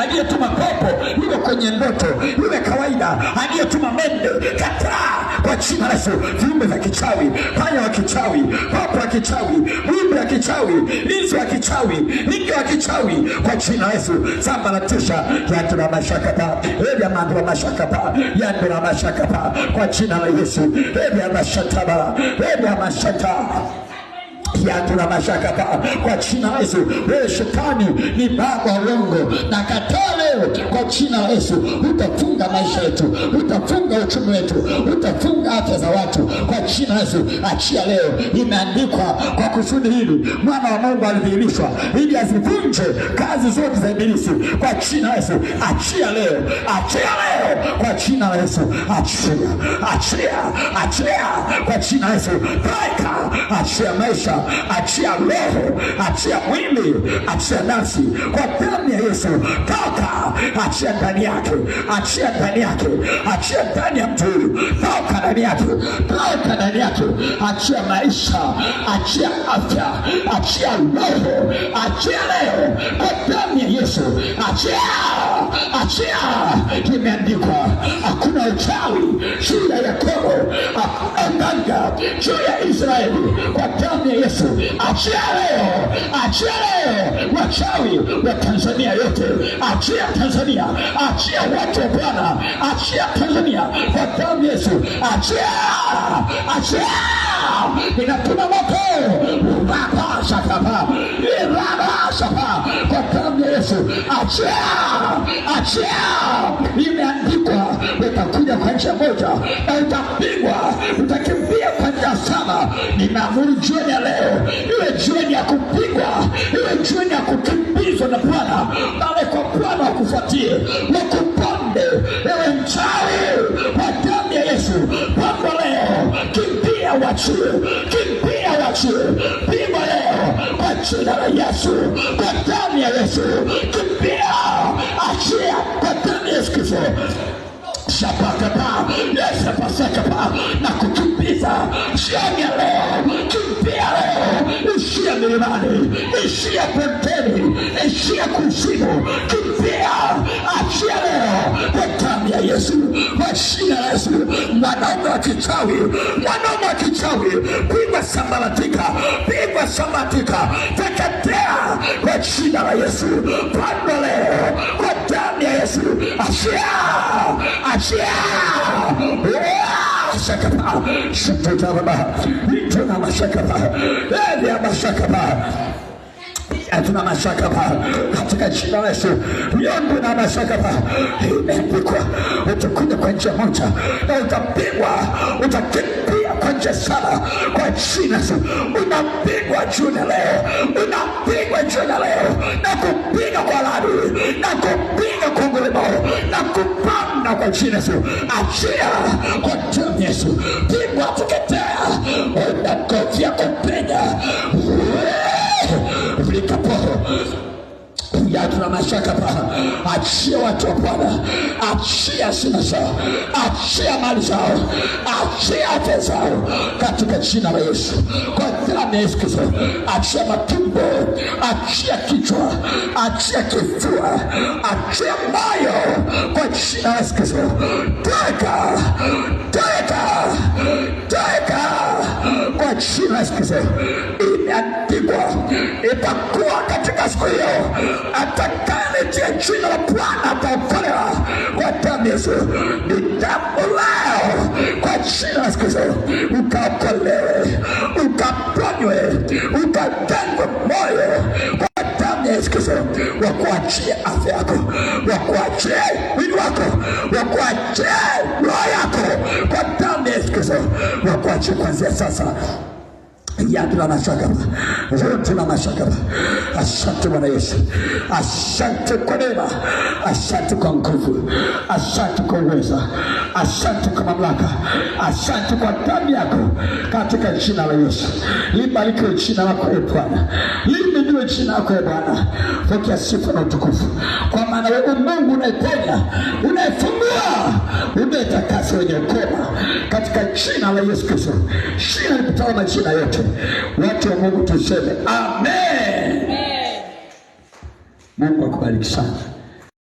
aliyetuma pepo iwe kwenye ndoto iwe kawaida, aliyetuma mende, kataa kwa jina la Yesu. Viumbe vya kichawi, panya wa kichawi, pepo wa kichawi, wimbi wa kichawi, inzi wa kichawi, inge wa kichawi, kwa jina la Yesu sambaratisha. Yandura mashaka pa, elia mandura mashaka pa, yandura mashaka pa, kwa jina la Yesu. Elia mashataba, elia mashata yandura mashaka pa, kwa jina la Yesu. Wewe shetani ni baba wa uongo, na kataa leo kwa jina la Yesu. Utafunga maisha yetu, utafunga uchumi wetu, utafunga afya za watu kwa jina la Yesu. Achia leo. Imeandikwa kwa kusudi hili mwana wa Mungu alidhihirishwa ili azivunje kazi zote za ibilisi kwa jina la Yesu. Achia leo, achia leo kwa jina la Yesu. Achia, achia, achia kwa jina la Yesu. Achia maisha, achia roho, achia mwili, achia nafsi kwa damu ya Yesu. Toka, achia ndani yake, achia ndani yake, achia ndani ya mtu huyu. Toka ndani yake, toka ndani yake. Achia maisha, achia afya, achia roho, achia leo kwa damu ya Yesu. Achia, achia. Imeandikwa hakuna uchawi juu ya Yakobo, hakuna juu ya Israeli kwa damu ya Yesu. Achia leo, achia leo wachawi wa Tanzania yote. Achia Tanzania, achia watu wa Bwana, achia Tanzania kwa damu ya Yesu. Achia, achia. Inatuma moto baba shakapa, baba shakapa kwa damu ya Yesu. Achia, achia. Imeandikwa utakuja kwa njia moja na utapigwa, utakimbia kwa njia saba. Ninaamuru jioni ya leo iwe jioni ya kupigwa, iwe jioni ya kukimbizwa na Bwana. Bale kwa Bwana wakufuatie, wakuponde ewe mchawi kwa damu ya Yesu. Pigwa leo, kimbia wachie, kimbia wachie. Pigwa leo kwa jina la Yesu, kwa damu ya Yesu. Kimbia, achia kwa damu ya Yesu Kristo. Shapakapa, yesapasakapa, na kukimbiza jioni ya leo. Kimbia leo, ishia milimani, ishia pembeni, ishia kuzimu. Kimbia, achia leo kwa damu ya Yesu, kwa jina la Yesu. Mwanaume wa kichawi, mwanaume wa kichawi, pigwa sambaratika, pigwa sambaratika, teketea kwa jina la Yesu. Panda leo kwa damu ya Yesu. Achia, achia. Shakapa, shakapa, ituna mashakapa, elia mashakapa. Hatuna mashaka katika jina la Yesu. Yongo na mashaka imeandikwa utakuja kwa njia moja na utapigwa, utakimbia kwa njia saba kwa jina la Yesu. Unapigwa jioni leo, unapigwa jioni leo, na kupiga kwa ladu, na kupiga kwa ngulimo, na kupanda kwa jina la Yesu. Achia kwa damu ya Yesu. Pigwa tuketea, unakofia kupenya vilikapoho yatuna mashaka pa. Achia watu wa Bwana, achia sina zao, achia mali zao, achia afya zao katika jina la Yesu, kwa damu ya Yesu Kristo. Achia matumbo, achia kichwa, achia kifua, achia moyo kwa jina la Yesu Kristo. Toka, toka, toka kwa jina la Yesu Kristo. Imeandikwa itakuwa katika siku hiyo, atakayetia jina la Bwana ataokolewa kwa damu ya Yesu. Ni damu leo kwa jina la Yesu Kristo, ukaokolewe, ukaponywe, ukatengwe moyo kwa damu ya Yesu Kristo. Wakuachie afya yako, wakuachie mwili wako, wakuachie roho yako kwa damu ya Yesu Kristo. Wakuachie kuanzia sasa. Yandura mashaka, yandura mashaka. Asante Bwana Yesu, asante kwa neema, asante kwa nguvu, asante kwa uweza, asante kwa mamlaka, asante kwa damu yako katika jina la Yesu. Libarikiwe jina lako e Bwana, libarikiwe jina lako e Bwana. Pokea sifa na utukufu, kwa maana wewe Mungu unayeponya, unayefungua, unayetakasa wenye ukoma katika jina la Yesu Kristo. Jina lipitalo majina yote. Watu wa Mungu tuseme amen. Mungu akubariki sana.